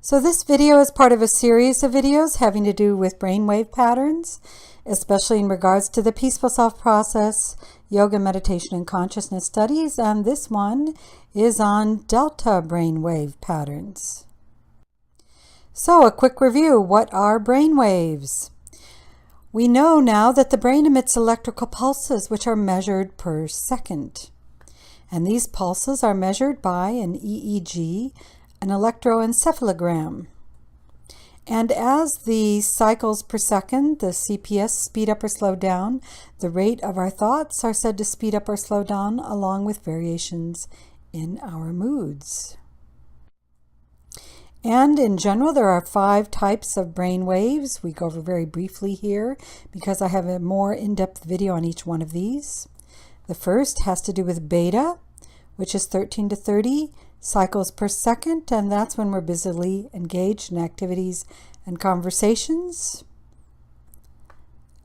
So this video is part of a series of videos having to do with brainwave patterns, especially in regards to the Peaceful Self process, yoga, meditation, and consciousness studies, and this one is on delta brainwave patterns. So a quick review. What are brainwaves? We know now that the brain emits electrical pulses which are measured per second. And these pulses are measured by an EEG, an electroencephalogram. And as the cycles per second, the CPS, speed up or slow down, the rate of our thoughts are said to speed up or slow down along with variations in our moods. And in general, there are 5 types of brain waves. We go over very briefly here because I have a more in-depth video on each one of these. The first has to do with beta, which is 13 to 30 cycles per second, and that's when we're busily engaged in activities and conversations.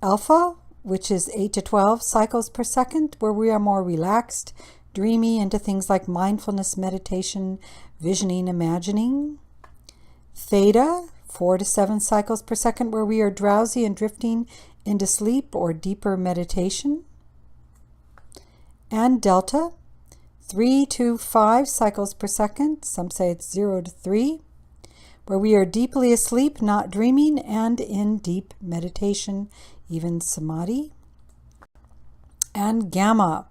Alpha, which is 8 to 12 cycles per second, where we are more relaxed, dreamy, into things like mindfulness, meditation, visioning, imagining. Theta, 4 to 7 cycles per second, where we are drowsy and drifting into sleep or deeper meditation. And delta, 3 to 5 cycles per second, some say it's 0 to 3, where we are deeply asleep, not dreaming, and in deep meditation, even samadhi. And gamma,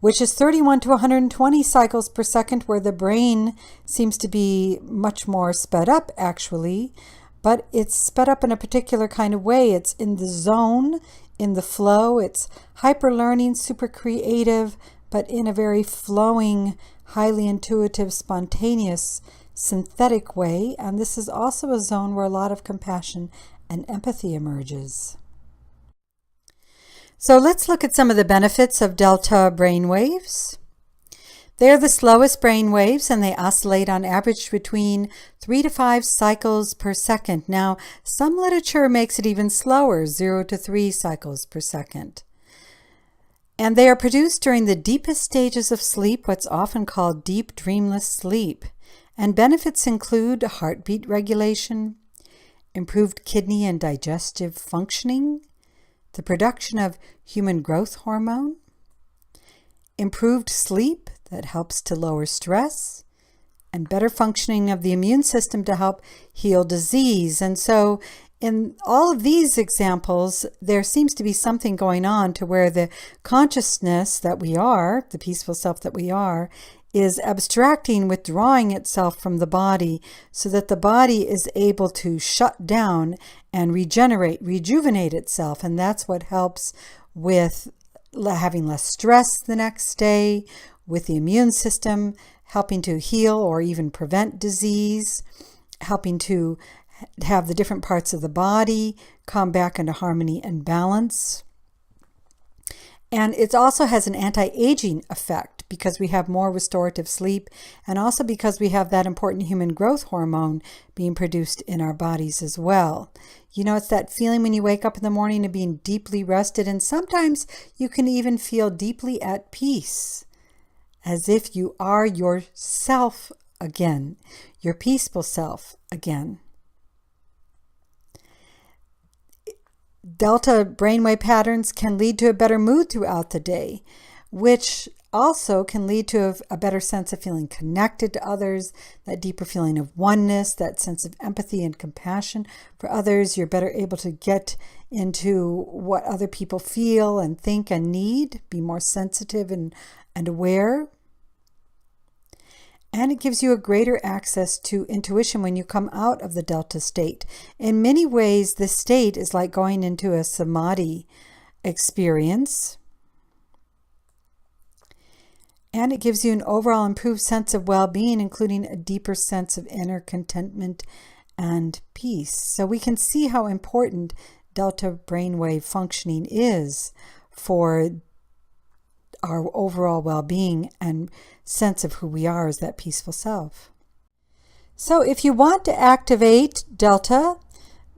which is 31 to 120 cycles per second, where the brain seems to be much more sped up actually, but it's sped up in a particular kind of way. It's in the zone, in the flow, it's hyper learning, super creative, but in a very flowing, highly intuitive, spontaneous, synthetic way. And this is also a zone where a lot of compassion and empathy emerges. So let's look at some of the benefits of delta brain waves. They are the slowest brain waves, and they oscillate on average between 3 to 5 cycles per second. Now, some literature makes it even slower, 0 to 3 cycles per second. And they are produced during the deepest stages of sleep, what's often called deep dreamless sleep. And benefits include heartbeat regulation, improved kidney and digestive functioning, the production of human growth hormone, improved sleep that helps to lower stress, and better functioning of the immune system to help heal disease. And so in all of these examples, there seems to be something going on to where the consciousness that we are, the peaceful self that we are, is abstracting, withdrawing itself from the body so that the body is able to shut down and regenerate, rejuvenate itself. And that's what helps with having less stress the next day, with the immune system, helping to heal or even prevent disease, helping to have the different parts of the body come back into harmony and balance. And it also has an anti-aging effect because we have more restorative sleep, and also because we have that important human growth hormone being produced in our bodies as well. You know, it's that feeling when you wake up in the morning of being deeply rested, and sometimes you can even feel deeply at peace, as if you are yourself again, your peaceful self again. Delta brainwave patterns can lead to a better mood throughout the day, which also can lead to a better sense of feeling connected to others, that deeper feeling of oneness, that sense of empathy and compassion for others. You're better able to get into what other people feel and think and need, be more sensitive and aware. And it gives you a greater access to intuition when you come out of the delta state. In many ways, this state is like going into a samadhi experience. And it gives you an overall improved sense of well-being, including a deeper sense of inner contentment and peace. So we can see how important delta brainwave functioning is for our overall well-being and sense of who we are as that peaceful self. So if you want to activate delta,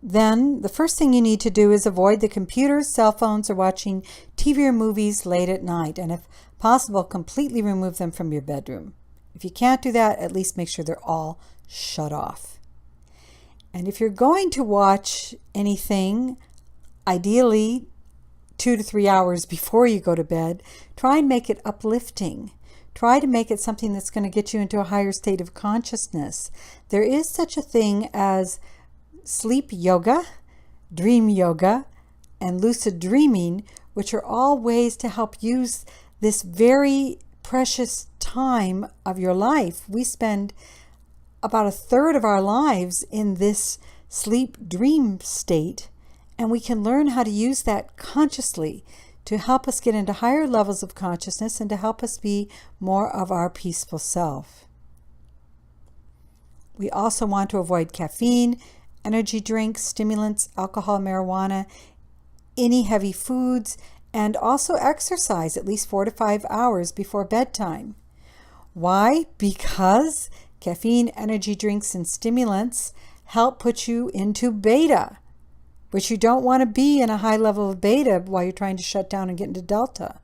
then the first thing you need to do is avoid the computers, cell phones, or watching TV or movies late at night, and if possible, completely remove them from your bedroom. If you can't do that, at least make sure they're all shut off. And if you're going to watch anything, ideally 2 to 3 hours before you go to bed, try and make it uplifting. Try to make it something that's going to get you into a higher state of consciousness. There is such a thing as sleep yoga, dream yoga, and lucid dreaming, which are all ways to help use this very precious time of your life. We spend about a third of our lives in this sleep dream state, and we can learn how to use that consciously to help us get into higher levels of consciousness and to help us be more of our peaceful self. We also want to avoid caffeine, energy drinks, stimulants, alcohol, marijuana, any heavy foods, and also exercise at least 4 to 5 hours before bedtime. Why? Because caffeine, energy drinks, and stimulants help put you into beta, which you don't want to be in a high level of beta while you're trying to shut down and get into delta.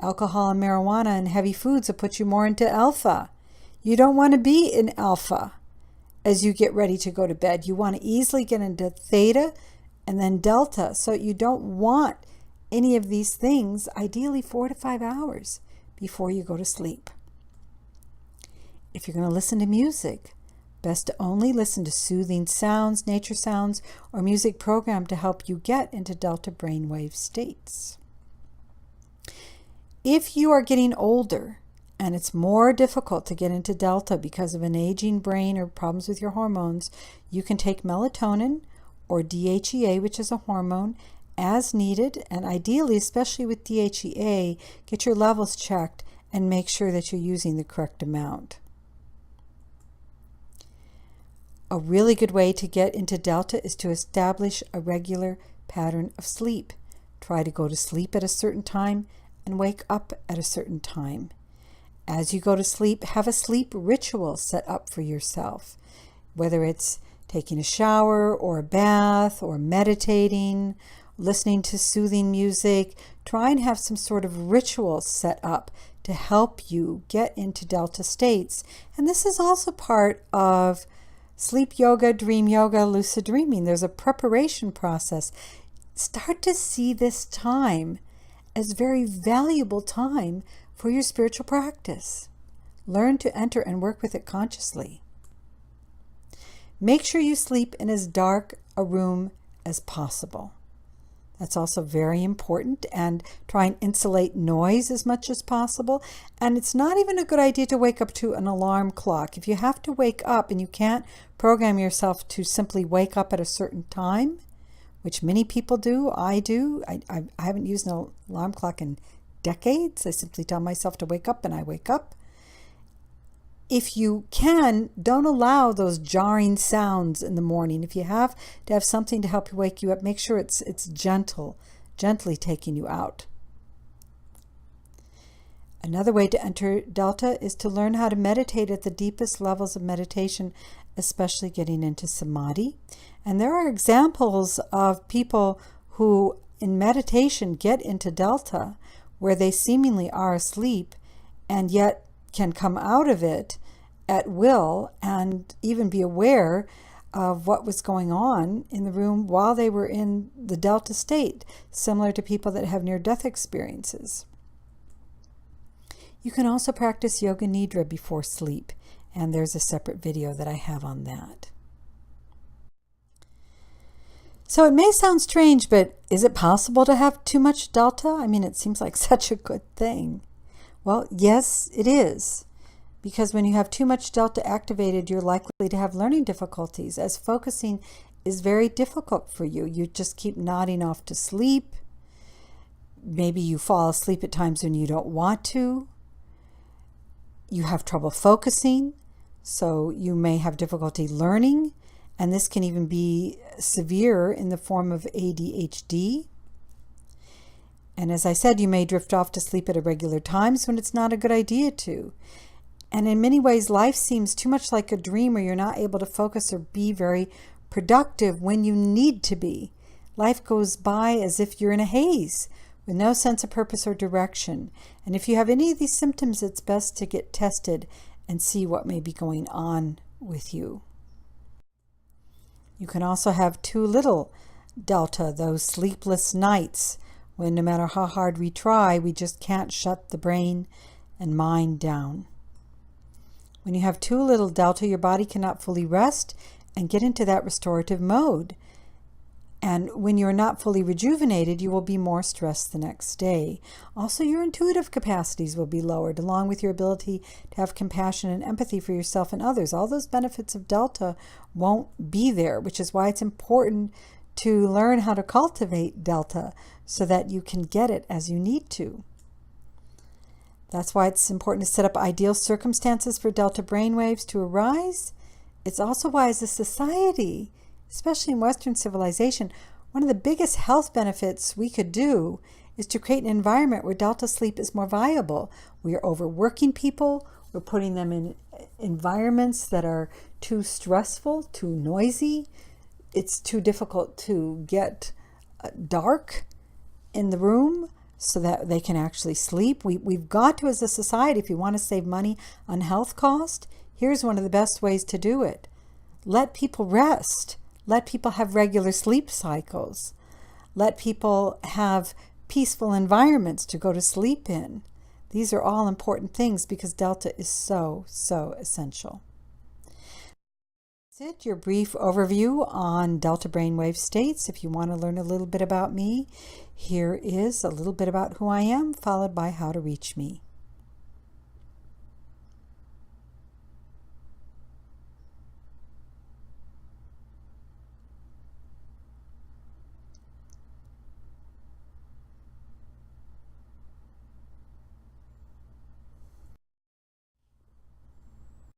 Alcohol and marijuana and heavy foods will put you more into alpha. You don't want to be in alpha as you get ready to go to bed. You want to easily get into theta and then delta. So you don't want any of these things, ideally 4 to 5 hours before you go to sleep. If you're going to listen to music, best to only listen to soothing sounds, nature sounds, or music programmed to help you get into delta brainwave states. If you are getting older and it's more difficult to get into delta because of an aging brain or problems with your hormones, you can take melatonin or DHEA, which is a hormone, as needed, and ideally, especially with DHEA, get your levels checked and make sure that you're using the correct amount. A really good way to get into delta is to establish a regular pattern of sleep. Try to go to sleep at a certain time and wake up at a certain time. As you go to sleep, have a sleep ritual set up for yourself, whether it's taking a shower or a bath or meditating, listening to soothing music. Try and have some sort of ritual set up to help you get into delta states. And this is also part of sleep yoga, dream yoga, lucid dreaming. There's a preparation process. Start to see this time as very valuable time for your spiritual practice. Learn to enter and work with it consciously. Make sure you sleep in as dark a room as possible. That's also very important, and try and insulate noise as much as possible. And it's not even a good idea to wake up to an alarm clock. If you have to wake up and you can't program yourself to simply wake up at a certain time, which many people do, I do. I haven't used an alarm clock in decades. I simply tell myself to wake up and I wake up. If you can, don't allow those jarring sounds in the morning. If you have to have something to help you wake you up, make sure it's gently taking you out. Another way to enter delta is to learn how to meditate at the deepest levels of meditation, especially getting into samadhi. And there are examples of people who in meditation get into delta where they seemingly are asleep and yet can come out of it at will and even be aware of what was going on in the room while they were in the delta state, similar to people that have near-death experiences. You can also practice yoga nidra before sleep, and there's a separate video that I have on that. So it may sound strange, but is it possible to have too much delta? I mean, it seems like such a good thing. Well, yes, it is. Because when you have too much delta activated, you're likely to have learning difficulties, as focusing is very difficult for you. You just keep nodding off to sleep. Maybe you fall asleep at times when you don't want to. You have trouble focusing, so you may have difficulty learning, and this can even be severe in the form of ADHD. And as I said, you may drift off to sleep at irregular times when it's not a good idea to. And in many ways, life seems too much like a dream where you're not able to focus or be very productive when you need to be. Life goes by as if you're in a haze with no sense of purpose or direction. And if you have any of these symptoms, it's best to get tested and see what may be going on with you. You can also have too little delta, those sleepless nights when no matter how hard we try, we just can't shut the brain and mind down. When you have too little delta, your body cannot fully rest and get into that restorative mode. And when you're not fully rejuvenated, you will be more stressed the next day. Also, your intuitive capacities will be lowered, along with your ability to have compassion and empathy for yourself and others. All those benefits of delta won't be there, which is why it's important to learn how to cultivate delta so that you can get it as you need to. That's why it's important to set up ideal circumstances for delta brainwaves to arise. It's also why, as a society, especially in Western civilization, one of the biggest health benefits we could do is to create an environment where delta sleep is more viable. We are overworking people. We're putting them in environments that are too stressful, too noisy. It's too difficult to get dark in the room so that they can actually sleep. We've got to, as a society, if you want to save money on health cost, here's one of the best ways to do it. Let people rest. Let people have regular sleep cycles. Let people have peaceful environments to go to sleep in. These are all important things because delta is so, so essential. That's it, your brief overview on delta brainwave states. If you want to learn a little bit about me, here is a little bit about who I am, followed by how to reach me.